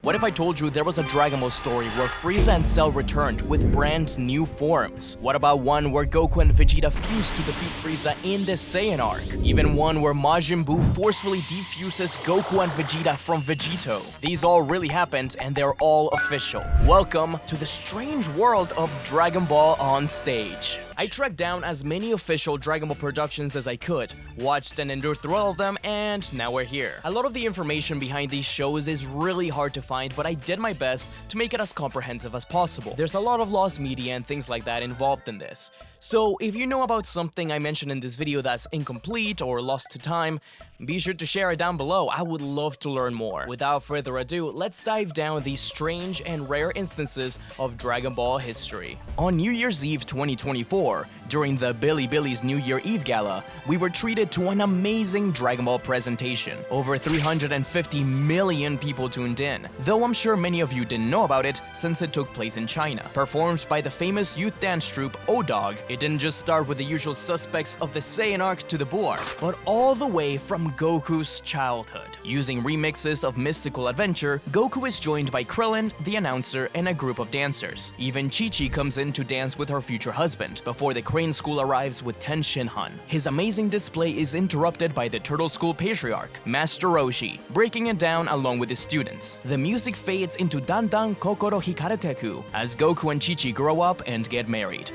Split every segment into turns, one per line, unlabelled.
What if I told you there was a Dragon Ball story where Frieza and Cell returned with brand new forms? What about one where Goku and Vegeta fused to defeat Frieza in the Saiyan arc? Even one where Majin Buu forcefully defuses Goku and Vegeta from Vegito. These all really happened and they're all official. Welcome to the strange world of Dragon Ball on stage. I tracked down as many official Dragon Ball productions as I could, watched and endured through all of them, and now we're here. A lot of the information behind these shows is really hard to find, but I did my best to make it as comprehensive as possible. There's a lot of lost media and things like that involved in this. So if you know about something I mentioned in this video that's incomplete or lost to time, be sure to share it down below. I would love to learn more. Without further ado, let's dive down these strange and rare instances of Dragon Ball history. On New Year's Eve 2024, during the Bilibili's New Year Eve Gala, we were treated to an amazing Dragon Ball presentation. Over 350 million people tuned in, though I'm sure many of you didn't know about it since it took place in China. Performed by the famous youth dance troupe O-Dog, it didn't just start with the usual suspects of the Saiyan arc to the Buu arc, but all the way from Goku's childhood. Using remixes of Mystical Adventure, Goku is joined by Krillin, the announcer, and a group of dancers. Even Chi-Chi comes in to dance with her future husband, before the Crane School arrives with Ten Shinhan. His amazing display is interrupted by the Turtle School patriarch, Master Roshi, breaking it down along with his students. The music fades into Dan Dan Kokoro Hikareteku as Goku and Chi-Chi grow up and get married.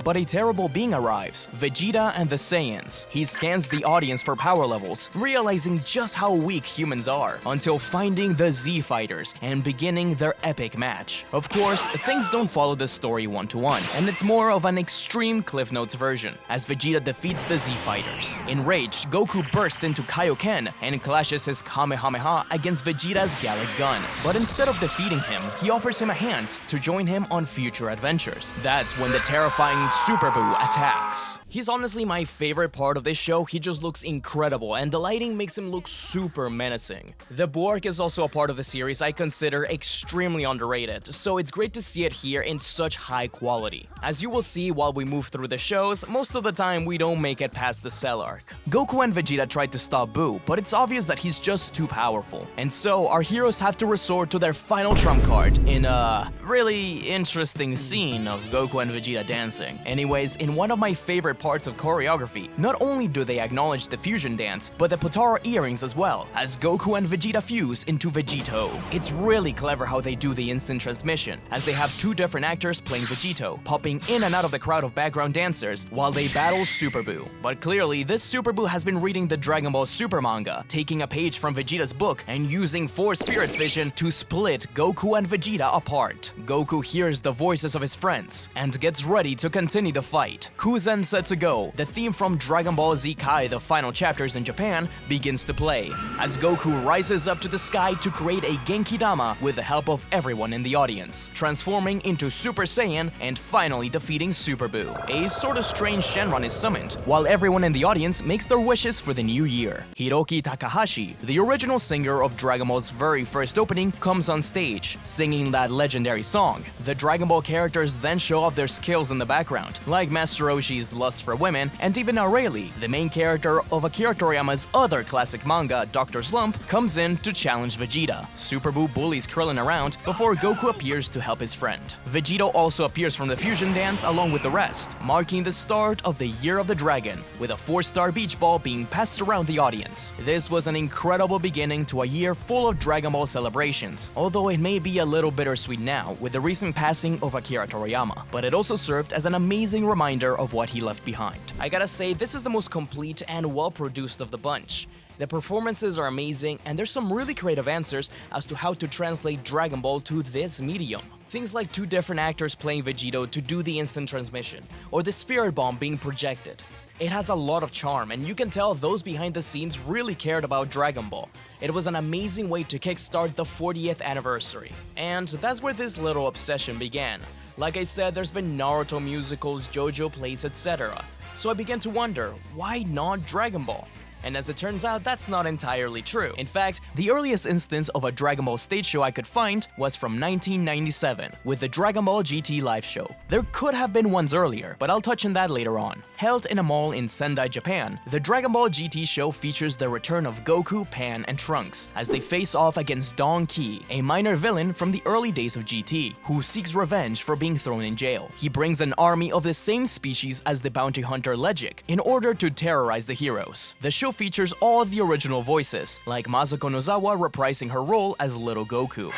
But a terrible being arrives, Vegeta and the Saiyans. He scans the audience for power levels, realizing just how weak humans are, until finding the Z Fighters and beginning their epic match. Of course, things don't follow the story one-to-one, and it's more of an extreme Cliff Notes version, as Vegeta defeats the Z Fighters. Enraged, Goku bursts into Kaioken and clashes his Kamehameha against Vegeta's Gallic Gun. But instead of defeating him, he offers him a hand to join him on future adventures. That's when the terrifying Super Buu attacks. He's honestly my favorite part of this show. He just looks incredible and the lighting makes him look super menacing. The Buu arc is also a part of the series I consider extremely underrated, so it's great to see it here in such high quality. As you will see while we move through the shows, most of the time we don't make it past the Cell arc. Goku and Vegeta tried to stop Buu, but it's obvious that he's just too powerful. And so our heroes have to resort to their final trump card in a really interesting scene of Goku and Vegeta dancing. Anyways, in one of my favorite parts of choreography, not only do they acknowledge the fusion dance, but the Potara earrings as well, as Goku and Vegeta fuse into Vegito. It's really clever how they do the instant transmission, as they have two different actors playing Vegito, popping in and out of the crowd of background dancers while they battle Super Buu. But clearly, this Super Buu has been reading the Dragon Ball Super manga, taking a page from Vegeta's book and using Force Spirit Vision to split Goku and Vegeta apart. Goku hears the voices of his friends and gets ready to continue the fight. Kuzen Setsugo, the theme from Dragon Ball Z Kai, the final chapters in Japan, begins to play, as Goku rises up to the sky to create a Genki-dama with the help of everyone in the audience, transforming into Super Saiyan and finally defeating Super Buu. A sort of strange Shenron is summoned, while everyone in the audience makes their wishes for the new year. Hiroki Takahashi, the original singer of Dragon Ball's very first opening, comes on stage, singing that legendary song. The Dragon Ball characters then show off their skills in the background, like Master Roshi's lust for women, and even Aurelie, the main character of Akira Toriyama's other classic manga, Dr. Slump, comes in to challenge Vegeta. Super Buu bullies Krillin around before Goku appears to help his friend. Vegito also appears from the fusion dance along with the rest, marking the start of the Year of the Dragon, with a 4-star beach ball being passed around the audience. This was an incredible beginning to a year full of Dragon Ball celebrations, although it may be a little bittersweet now with the recent passing of Akira Toriyama, but it also served as an amazing reminder of what he left behind. I gotta say, this is the most complete and well-produced of the bunch. The performances are amazing, and there's some really creative answers as to how to translate Dragon Ball to this medium. Things like two different actors playing Vegito to do the instant transmission, or the spirit bomb being projected. It has a lot of charm, and you can tell those behind the scenes really cared about Dragon Ball. It was an amazing way to kickstart the 40th anniversary. And that's where this little obsession began. Like I said, there's been Naruto musicals, JoJo plays, etc. So I began to wonder, why not Dragon Ball? And as it turns out, that's not entirely true. In fact, the earliest instance of a Dragon Ball stage show I could find was from 1997 with the Dragon Ball GT live show. There could have been ones earlier, but I'll touch on that later on. Held in a mall in Sendai, Japan, the Dragon Ball GT show features the return of Goku, Pan, and Trunks as they face off against Don Ki, a minor villain from the early days of GT, who seeks revenge for being thrown in jail. He brings an army of the same species as the bounty hunter Legic in order to terrorize the heroes. The show features all the original voices, like Masako Nozawa reprising her role as Little Goku.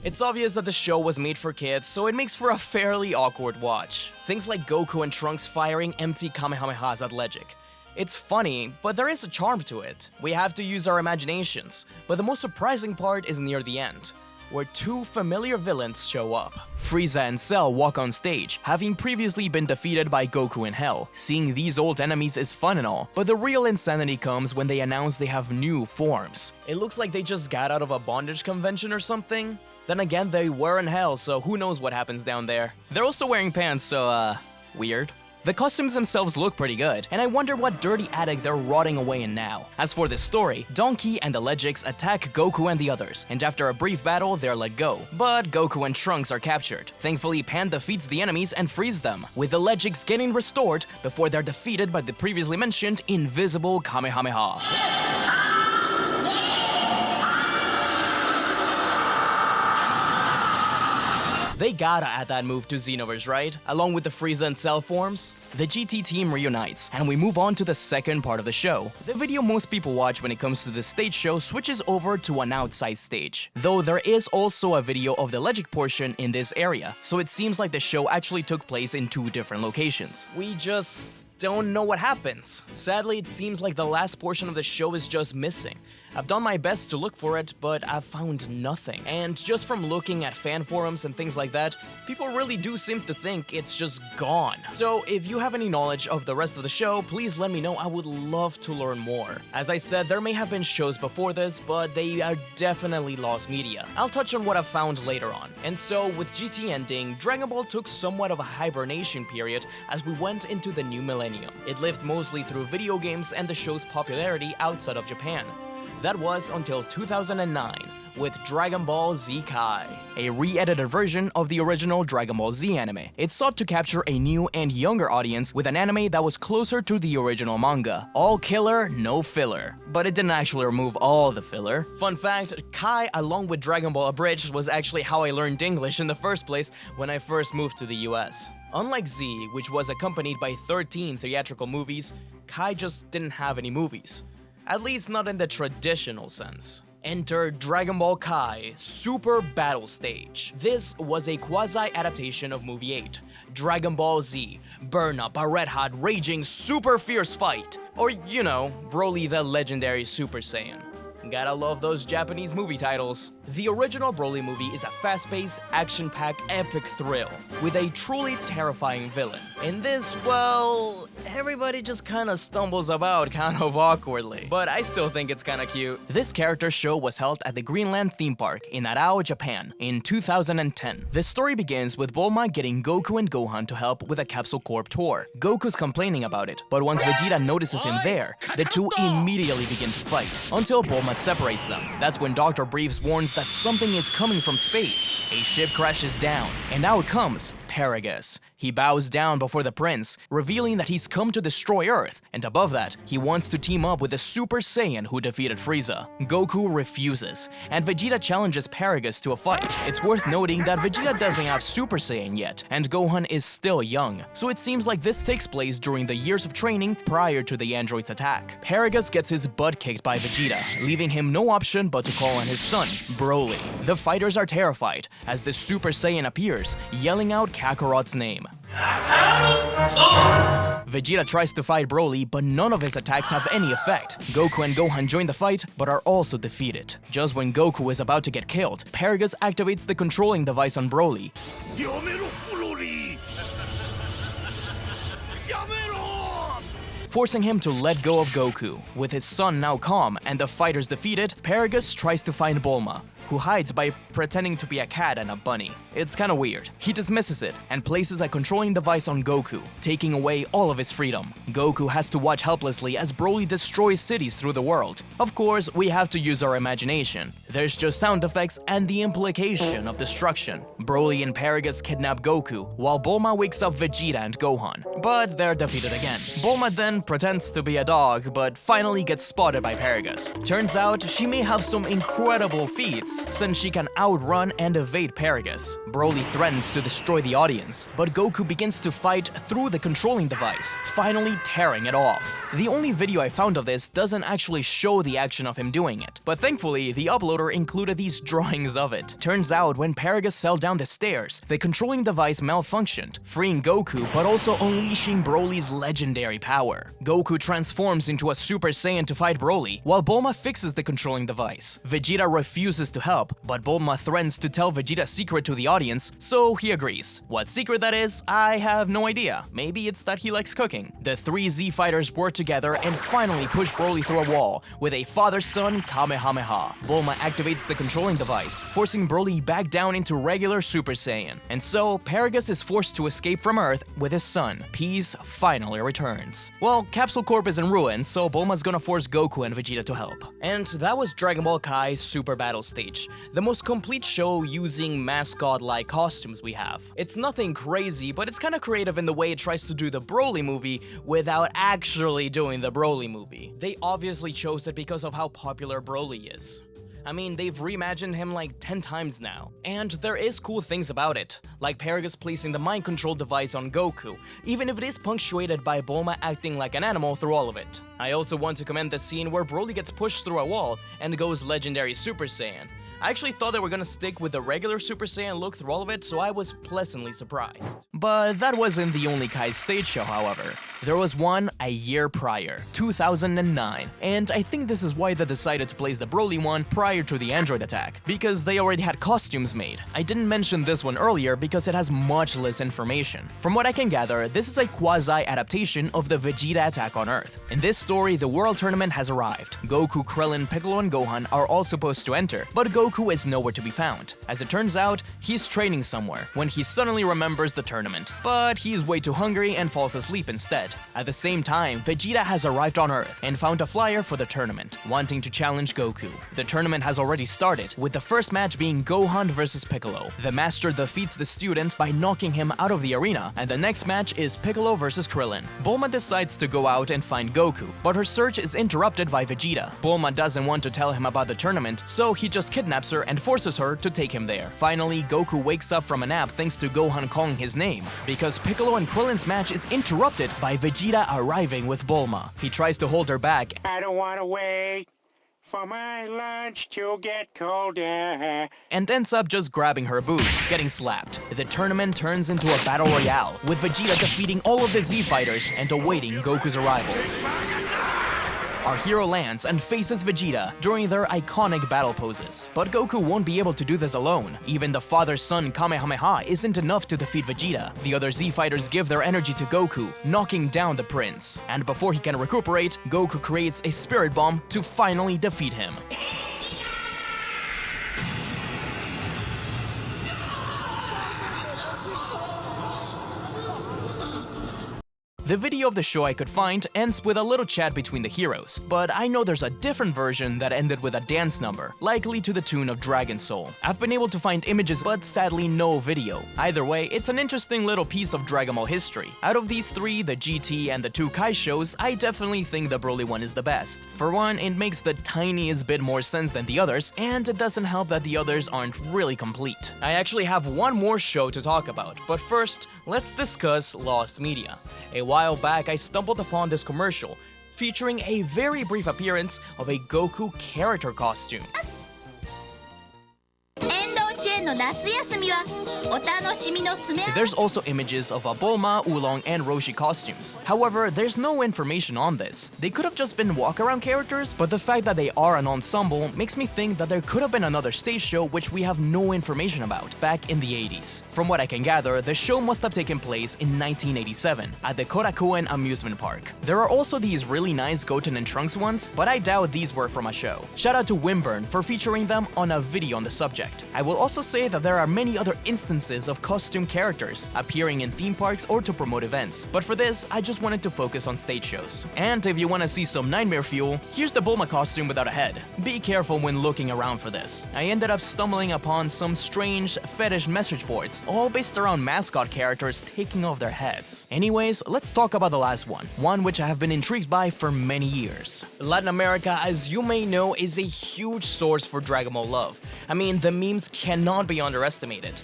It's obvious that the show was made for kids, so it makes for a fairly awkward watch. Things like Goku and Trunks firing empty Kamehamehas at Legic. It's funny, but there is a charm to it. We have to use our imaginations, but the most surprising part is near the end, where two familiar villains show up. Frieza and Cell walk on stage, having previously been defeated by Goku in Hell. Seeing these old enemies is fun and all, but the real insanity comes when they announce they have new forms. It looks like they just got out of a bondage convention or something. Then again, they were in Hell, so who knows what happens down there. They're also wearing pants, so weird. The costumes themselves look pretty good, and I wonder what dirty attic they're rotting away in now. As for the story, Don Ki and the Legics attack Goku and the others, and after a brief battle, they're let go. But Goku and Trunks are captured. Thankfully, Pan defeats the enemies and frees them, with the Legics getting restored before they're defeated by the previously mentioned invisible Kamehameha. They gotta add that move to Xenoverse, right? Along with the Frieza and Cell forms? The GT team reunites, and we move on to the second part of the show. The video most people watch when it comes to the stage show switches over to an outside stage, though there is also a video of the Legic portion in this area, so it seems like the show actually took place in two different locations. We just don't know what happens. Sadly, it seems like the last portion of the show is just missing. I've done my best to look for it, but I've found nothing. And just from looking at fan forums and things like that, people really do seem to think it's just gone. So if you have any knowledge of the rest of the show, please let me know. I would love to learn more. As I said, there may have been shows before this, but they are definitely lost media. I'll touch on what I've found later on. And so, with GT ending, Dragon Ball took somewhat of a hibernation period as we went into the new millennium. It lived mostly through video games and the show's popularity outside of Japan. That was until 2009, with Dragon Ball Z Kai, a re-edited version of the original Dragon Ball Z anime. It sought to capture a new and younger audience with an anime that was closer to the original manga. All killer, no filler. But it didn't actually remove all the filler. Fun fact, Kai along with Dragon Ball Abridged was actually how I learned English in the first place when I first moved to the US. Unlike Z, which was accompanied by 13 theatrical movies, Kai just didn't have any movies. At least not in the traditional sense. Enter Dragon Ball Kai Super Battle Stage. This was a quasi-adaptation of Movie 8, Dragon Ball Z, burn up a red-hot, raging, super fierce fight. Or, you know, Broly the legendary Super Saiyan. Gotta love those Japanese movie titles. The original Broly movie is a fast-paced, action-packed, epic thrill, with a truly terrifying villain. In this, well, everybody just kinda stumbles about kind of awkwardly, but I still think it's kinda cute. This character show was held at the Greenland theme park in Narao, Japan, in 2010. The story begins with Bulma getting Goku and Gohan to help with a Capsule Corp tour. Goku's complaining about it, but once Vegeta notices him there, the two immediately begin to fight, until Bulma separates them. That's when Dr. Briefs warns that something is coming from space. A ship crashes down, and out comes Pragaus. He bows down before the prince, revealing that he's come to destroy Earth, and above that, he wants to team up with the Super Saiyan who defeated Frieza. Goku refuses, and Vegeta challenges Pragaus to a fight. It's worth noting that Vegeta doesn't have Super Saiyan yet, and Gohan is still young, so it seems like this takes place during the years of training prior to the android's attack. Pragaus gets his butt kicked by Vegeta, leaving him no option but to call on his son, Broly. The fighters are terrified as the Super Saiyan appears, yelling out Kakarot's name. Vegeta tries to fight Broly, but none of his attacks have any effect. Goku and Gohan join the fight, but are also defeated. Just when Goku is about to get killed, Pragaus activates the controlling device on Broly, forcing him to let go of Goku. With his son now calm and the fighters defeated, Pragaus tries to find Bulma, who hides by pretending to be a cat and a bunny. It's kinda weird. He dismisses it and places a controlling device on Goku, taking away all of his freedom. Goku has to watch helplessly as Broly destroys cities through the world. Of course, we have to use our imagination. There's just sound effects and the implication of destruction. Broly and Pragaus kidnap Goku, while Bulma wakes up Vegeta and Gohan. But they're defeated again. Bulma then pretends to be a dog, but finally gets spotted by Pragaus. Turns out, she may have some incredible feats, since she can outrun and evade Pragaus. Broly threatens to destroy the audience, but Goku begins to fight through the controlling device, finally tearing it off. The only video I found of this doesn't actually show the action of him doing it, but thankfully, the uploader included these drawings of it. Turns out, when Pragaus fell down the stairs, the controlling device malfunctioned, freeing Goku but also unleashing Broly's legendary power. Goku transforms into a Super Saiyan to fight Broly, while Bulma fixes the controlling device. Vegeta refuses to help, but Bulma threatens to tell Vegeta's secret to the audience, so he agrees. What secret that is, I have no idea. Maybe it's that he likes cooking. The three Z fighters work together and finally push Broly through a wall with a father-son Kamehameha. Bulma activates the controlling device, forcing Broly back down into regular Super Saiyan. And so, Pragaus is forced to escape from Earth with his son. Peace finally returns. Well, Capsule Corp is in ruins, so Bulma's gonna force Goku and Vegeta to help. And that was Dragon Ball Kai Super Battle Stage, the most complete show using mascot-like costumes we have. It's nothing crazy, but it's kinda creative in the way it tries to do the Broly movie without actually doing the Broly movie. They obviously chose it because of how popular Broly is. I mean, they've reimagined him like 10 times now. And there is cool things about it, like Pragaus placing the mind control device on Goku, even if it is punctuated by Bulma acting like an animal through all of it. I also want to commend the scene where Broly gets pushed through a wall and goes legendary Super Saiyan. I actually thought they were gonna stick with the regular Super Saiyan look through all of it, so I was pleasantly surprised. But that wasn't the only Kai stage show, however. There was one a year prior, 2009, and I think this is why they decided to place the Broly one prior to the android attack, because they already had costumes made. I didn't mention this one earlier because it has much less information. From what I can gather, this is a quasi-adaptation of the Vegeta attack on Earth. In this story, the World Tournament has arrived. Goku, Krillin, Piccolo, and Gohan are all supposed to enter, but Goku is nowhere to be found. As it turns out, he's training somewhere when he suddenly remembers the tournament, but he's way too hungry and falls asleep instead. At the same time, Vegeta has arrived on Earth and found a flyer for the tournament, wanting to challenge Goku. The tournament has already started, with the first match being Gohan versus Piccolo. The master defeats the student by knocking him out of the arena, and the next match is Piccolo versus Krillin. Bulma decides to go out and find Goku, but her search is interrupted by Vegeta. Bulma doesn't want to tell him about the tournament, so he just kidnaps her and forces her to take him there. Finally, Goku wakes up from a nap thanks to Gohan calling his name, because Piccolo and Krillin's match is interrupted by Vegeta arriving with Bulma. He tries to hold her back.
I don't want to wait for my lunch to get colder.
And ends up just grabbing her boob, getting slapped. The tournament turns into a battle royale, with Vegeta defeating all of the Z fighters and awaiting Goku's arrival. Our hero lands and faces Vegeta during their iconic battle poses. But Goku won't be able to do this alone. Even the father-son Kamehameha isn't enough to defeat Vegeta. The other Z fighters give their energy to Goku, knocking down the prince. And before he can recuperate, Goku creates a spirit bomb to finally defeat him. The video of the show I could find ends with a little chat between the heroes, but I know there's a different version that ended with a dance number, likely to the tune of Dragon Soul. I've been able to find images, but sadly no video. Either way, it's an interesting little piece of Dragon Ball history. Out of these three, the GT and the two Kai shows, I definitely think the Broly one is the best. For one, it makes the tiniest bit more sense than the others, and it doesn't help that the others aren't really complete. I actually have one more show to talk about, but first, let's discuss Lost Media. A while back, I stumbled upon this commercial featuring a very brief appearance of a Goku character costume.
遠藤チェーンの夏休みはお楽しみの詰め合わせ
There's also images of Bulma, Oolong, and Roshi costumes. However, there's no information on this. They could have just been walk-around characters, but the fact that they are an ensemble makes me think that there could have been another stage show which we have no information about back in the 80s. From what I can gather, the show must have taken place in 1987 at the Korakuen amusement park. There are also these really nice Goten and Trunks ones, but I doubt these were from a show. Shout out to Wimburn for featuring them on a video on the subject. I will also say that there are many other instances of costume characters appearing in theme parks or to promote events, but for this, I just wanted to focus on stage shows. And if you want to see some nightmare fuel, here's the Bulma costume without a head. Be careful when looking around for this. I ended up stumbling upon some strange fetish message boards, all based around mascot characters taking off their heads. Anyways, let's talk about the last one which I have been intrigued by for many years. Latin America, as you may know, is a huge source for Dragon Ball love. I mean, the memes cannot be underestimated.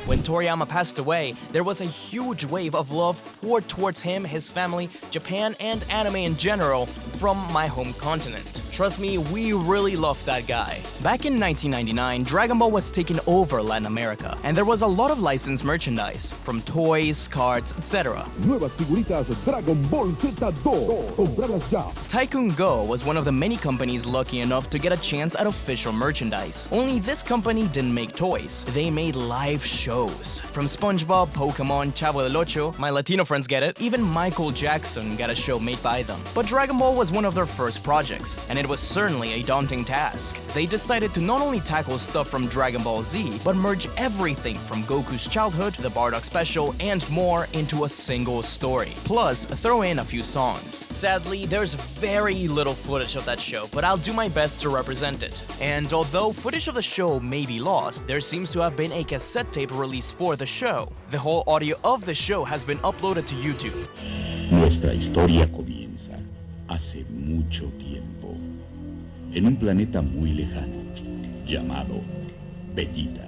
When Toriyama passed away, there was a huge wave of love poured towards him, his family, Japan, and anime in general from my home continent. Trust me, we really loved that guy. Back in 1999, Dragon Ball was taking over Latin America, and there was a lot of licensed merchandise, from toys, cards, etc.
Nuevas figuritas Dragon Ball Z2. Compralas ya.
Tycoon Go was one of the many companies lucky enough to get a chance at official merchandise. Only this company didn't make toys, they made live shows. From SpongeBob, Pokemon, Chavo del Ocho, my Latino friends get it, even Michael Jackson got a show made by them. But Dragon Ball was one of their first projects, and it was certainly a daunting task. They decided to not only tackle stuff from Dragon Ball Z, but merge everything from Goku's childhood, the Bardock special, and more into a single story. Plus, throw in a few songs. Sadly, there's very little footage of that show, but I'll do my best to represent it. And although footage of the show may be lost, there seems to have been a cassette tape released for the show. The whole audio of the show has been uploaded to YouTube.
Nuestra historia comienza hace mucho tiempo, en un planeta muy lejano, llamado Vegeta.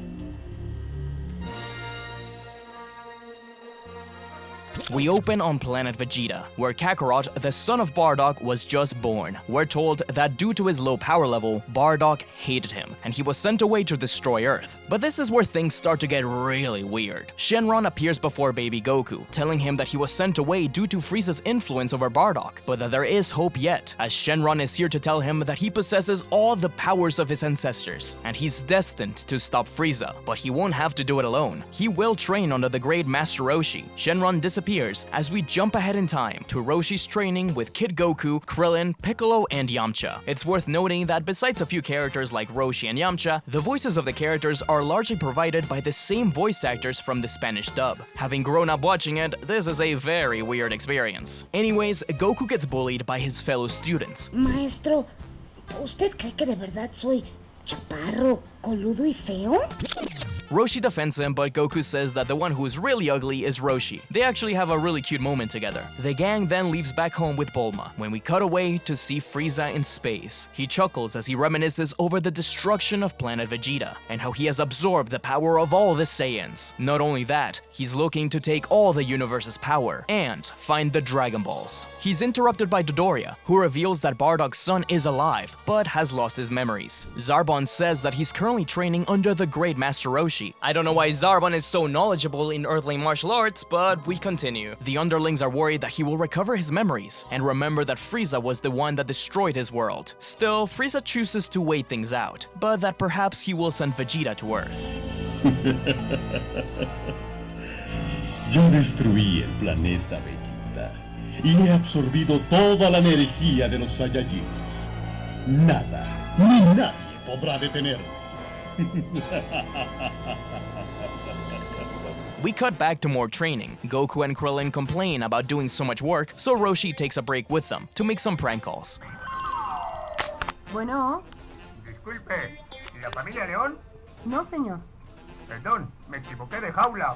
We open on planet Vegeta, where Kakarot, the son of Bardock, was just born. We're told that due to his low power level, Bardock hated him, and he was sent away to destroy Earth. But this is where things start to get really weird. Shenron appears before baby Goku, telling him that he was sent away due to Frieza's influence over Bardock, but that there is hope yet, as Shenron is here to tell him that he possesses all the powers of his ancestors, and he's destined to stop Frieza. But he won't have to do it alone. He will train under the great Master Roshi. Shenron disappears as we jump ahead in time to Roshi's training with Kid Goku, Krillin, Piccolo, and Yamcha. It's worth noting that besides a few characters like Roshi and Yamcha, the voices of the characters are largely provided by the same voice actors from the Spanish dub. Having grown up watching it, this is a very weird experience. Anyways, Goku gets bullied by his fellow students.
Maestro, ¿usted cree que de verdad soy chaparro, coludo y feo?
Roshi defends him, but Goku says that the one who's really ugly is Roshi. They actually have a really cute moment together. The gang then leaves back home with Bulma, when we cut away to see Frieza in space. He chuckles as he reminisces over the destruction of planet Vegeta, and how he has absorbed the power of all the Saiyans. Not only that, he's looking to take all the universe's power, and find the Dragon Balls. He's interrupted by Dodoria, who reveals that Bardock's son is alive, but has lost his memories. Zarbon says that he's currently training under the great Master Roshi. I don't know why Zarbon is so knowledgeable in earthly martial arts, but we continue. The underlings are worried that he will recover his memories, and remember that Frieza was the one that destroyed his world. Still, Frieza chooses to wait things out, but that perhaps he will send Vegeta to Earth.
Yo destruí el planeta Vegeta y he absorbido toda la energía de los Saiyajins. Nada, ni nadie podrá detenerme.
We cut back to more training. Goku and Krillin complain about doing so much work, so Roshi takes a break with them to make some prank calls.
Bueno,
Disculpe, ¿la familia León?
no, señor.
Perdón, me equivoqué de jaula.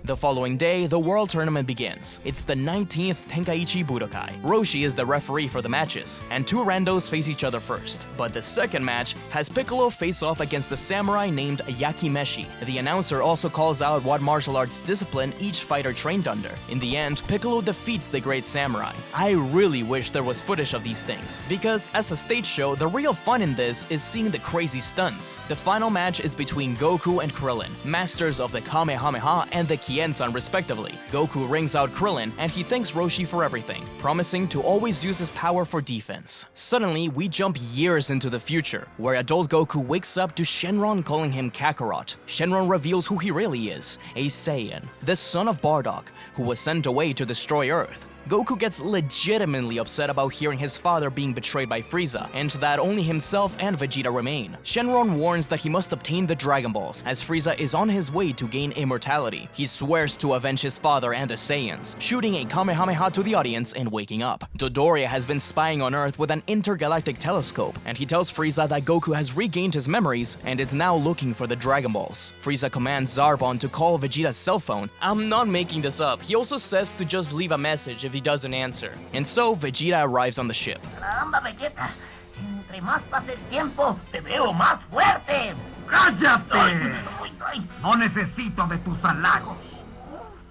The following day, the World Tournament begins. It's the 19th Tenkaichi Budokai. Roshi is the referee for the matches, and two randos face each other first. But the second match has Piccolo face off against a samurai named Yakimeshi. The announcer also calls out what martial arts discipline each fighter trained under. In the end, Piccolo defeats the great samurai. I really wish there was footage of these things, because as a stage show, the real fun in this is seeing the crazy stunts. The final match is between Goku and Krillin, masters of the Kamehameha and the Kien-san respectively. Goku rings out Krillin and he thanks Roshi for everything, promising to always use his power for defense. Suddenly, we jump years into the future, where adult Goku wakes up to Shenron calling him Kakarot. Shenron reveals who he really is, a Saiyan, the son of Bardock, who was sent away to destroy Earth. Goku gets legitimately upset about hearing his father being betrayed by Frieza, and that only himself and Vegeta remain. Shenron warns that he must obtain the Dragon Balls, as Frieza is on his way to gain immortality. He swears to avenge his father and the Saiyans, shooting a Kamehameha to the audience and waking up. Dodoria has been spying on Earth with an intergalactic telescope, and he tells Frieza that Goku has regained his memories and is now looking for the Dragon Balls. Frieza commands Zarbon to call Vegeta's cell phone. I'm not making this up. He also says to just leave a message if he doesn't answer. And so, Vegeta arrives on the ship.
Caramba, Vegeta. Entre más pasa el tiempo, te veo más fuerte.
¡Cállate! No necesito de tus halagos.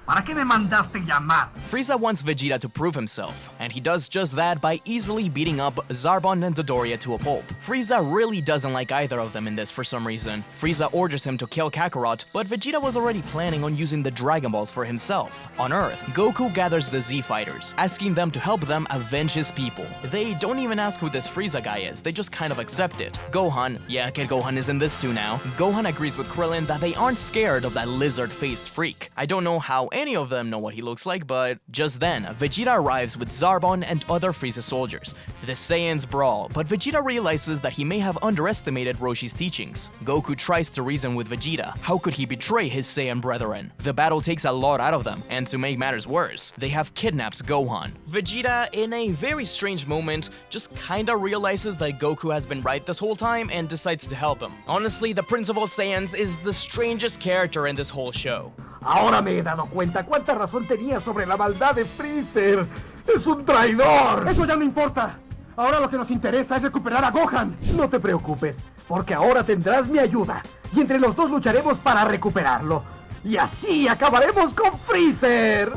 ¿Para qué me mandaste llamar?
Frieza wants Vegeta to prove himself, and he does just that by easily beating up Zarbon and Dodoria to a pulp. Frieza really doesn't like either of them in this for some reason. Frieza orders him to kill Kakarot, but Vegeta was already planning on using the Dragon Balls for himself. On Earth, Goku gathers the Z Fighters, asking them to help them avenge his people. They don't even ask who this Frieza guy is, they just kind of accept it. Gohan, yeah, Kid Gohan is in this too now. Gohan agrees with Krillin that they aren't scared of that lizard-faced freak. I don't know how any of them know what he looks like, but just then, Vegeta arrives with Zarbon and other Frieza soldiers. The Saiyans brawl, but Vegeta realizes that he may have underestimated Roshi's teachings. Goku tries to reason with Vegeta. How could he betray his Saiyan brethren? The battle takes a lot out of them, and to make matters worse, they have kidnapped Gohan. Vegeta, in a very strange moment, just kinda realizes that Goku has been right this whole time and decides to help him. Honestly, the Prince of all Saiyans is the strangest character in this whole show.
Ahora me he dado cuenta cuánta razón tenía sobre la maldad de Freezer. ¡Es un traidor! Eso ya no importa. Ahora lo que nos interesa es recuperar a Gohan. No te preocupes, porque ahora tendrás mi ayuda. Y entre los dos lucharemos para recuperarlo. Y así acabaremos con Freezer.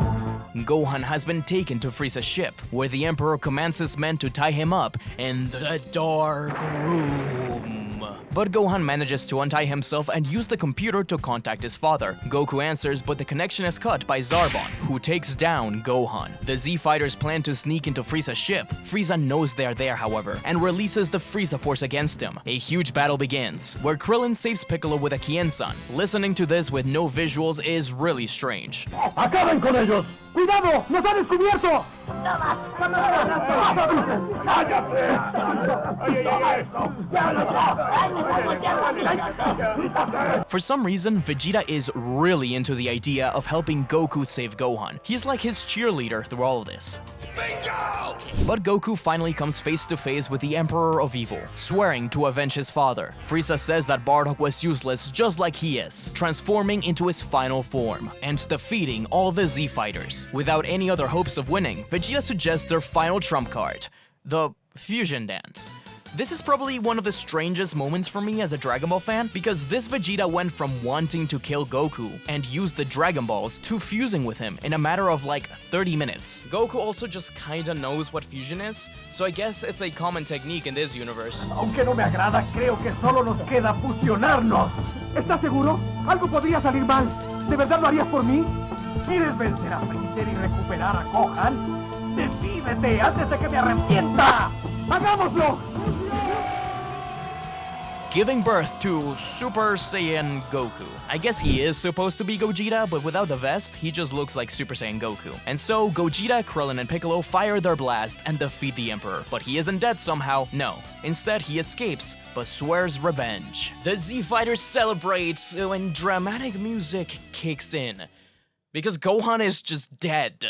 Gohan has been taken to Frieza's ship, where the Emperor commands his men to tie him up in the dark room. But Gohan manages to untie himself and use the computer to contact his father. Goku answers, but the connection is cut by Zarbon, who takes down Gohan. The Z Fighters plan to sneak into Frieza's ship. Frieza knows they are there, however, and releases the Frieza Force against him. A huge battle begins, where Krillin saves Piccolo with a Kien-san. Listening to this with no visuals is really strange.
¡Acaben con ellos! ¡Cuidado! ¡Nos ha descubierto!
For some reason, Vegeta is really into the idea of helping Goku save Gohan. He's like his cheerleader through all of this. Bingo! But Goku finally comes face to face with the Emperor of Evil, swearing to avenge his father. Frieza says that Bardock was useless just like he is, transforming into his final form, and defeating all the Z Fighters. Without any other hopes of winning, Vegeta suggests their final trump card, the Fusion Dance. This is probably one of the strangest moments for me as a Dragon Ball fan, because this Vegeta went from wanting to kill Goku and use the Dragon Balls to fusing with him in a matter of like 30 minutes. Goku also just kinda knows what fusion is, so I guess it's a common technique in this universe.
Aunque no me agrada, creo que solo nos queda fusionarnos. ¿Estás seguro? Algo podría salir mal. ¿De verdad lo harías por mí? ¿Quieres vencer a Freezer y recuperar a Gohan? ¡Decídete antes de que me arrepienta! ¡Hagámoslo!
Giving birth to Super Saiyan Goku. I guess he is supposed to be Gogeta, but without the vest, he just looks like Super Saiyan Goku. And so, Gogeta, Krillin, and Piccolo fire their blast and defeat the Emperor. But he isn't dead somehow, no. Instead, he escapes, but swears revenge. The Z Fighters celebrate when dramatic music kicks in. Because Gohan is just dead.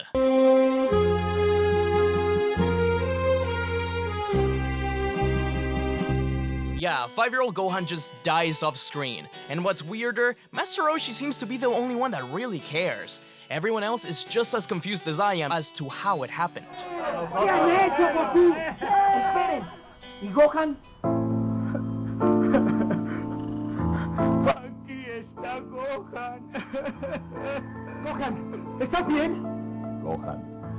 Yeah, 5-year-old Gohan just dies off screen. And what's weirder, Master Roshi seems to be the only one that really cares. Everyone else is just as confused as I am as to how it happened.
¿Qué han hecho, Goku? Esperen. ¿Y Gohan?
Aquí está Gohan.
Gohan, ¿estás bien?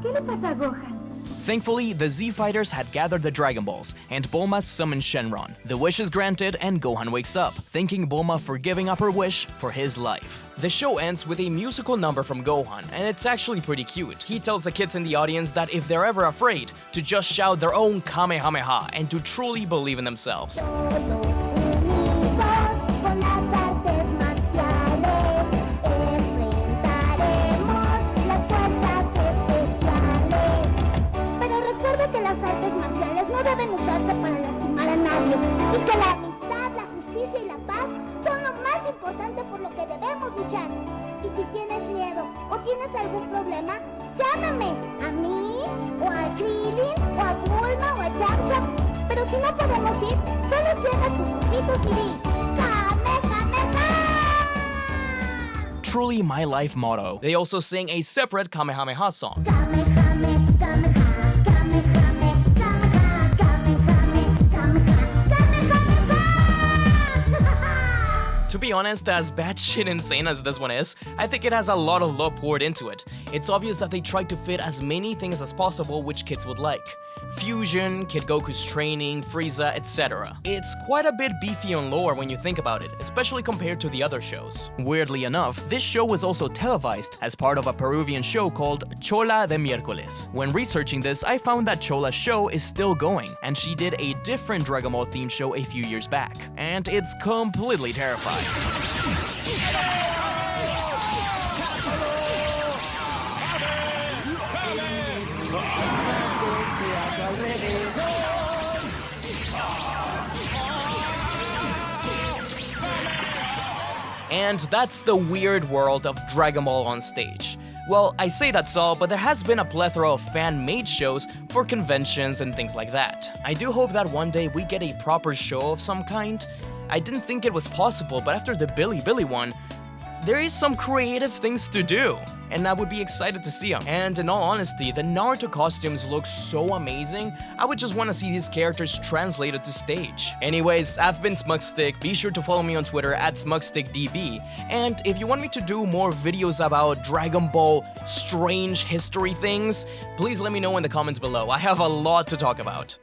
¿Qué le pasa a Gohan?
Thankfully, the Z Fighters had gathered the Dragon Balls, and Bulma summoned Shenron. The wish is granted, and Gohan wakes up, thanking Bulma for giving up her wish for his life. The show ends with a musical number from Gohan, and it's actually pretty cute. He tells the kids in the audience that if they're ever afraid, to just shout their own Kamehameha and to truly believe in themselves.
Deben usarse para lastimar a nadie y que la amistad, la justicia y la paz son lo más importante por lo que debemos luchar. Y si tienes miedo o tienes algún problema, llámame a mí, o a Krillin, o a Bulma, o a Yamcha. Pero si no podemos ir, solo cierra tus ojitos y di Kamehameha!
Truly my life motto. They also sing a separate Kamehameha song. To be honest, as batshit insane as this one is, I think it has a lot of love poured into it. It's obvious that they tried to fit as many things as possible which kids would like. Fusion, Kid Goku's training, Frieza, etc. It's quite a bit beefy on lore when you think about it, especially compared to the other shows. Weirdly enough, this show was also televised as part of a Peruvian show called Chola de Miércoles. When researching this, I found that Chola's show is still going, and she did a different Dragon Ball themed show a few years back. And it's completely terrifying. And that's the weird world of Dragon Ball on stage. Well, I say that's all, but there has been a plethora of fan-made shows for conventions and things like that. I do hope that one day we get a proper show of some kind. I didn't think it was possible, but after the Billy one, there is some creative things to do, and I would be excited to see them. And in all honesty, the Naruto costumes look so amazing, I would just want to see these characters translated to stage. Anyways, I've been SmugStick, be sure to follow me on Twitter at SmugStickDB, and if you want me to do more videos about Dragon Ball strange history things, please let me know in the comments below. I have a lot to talk about.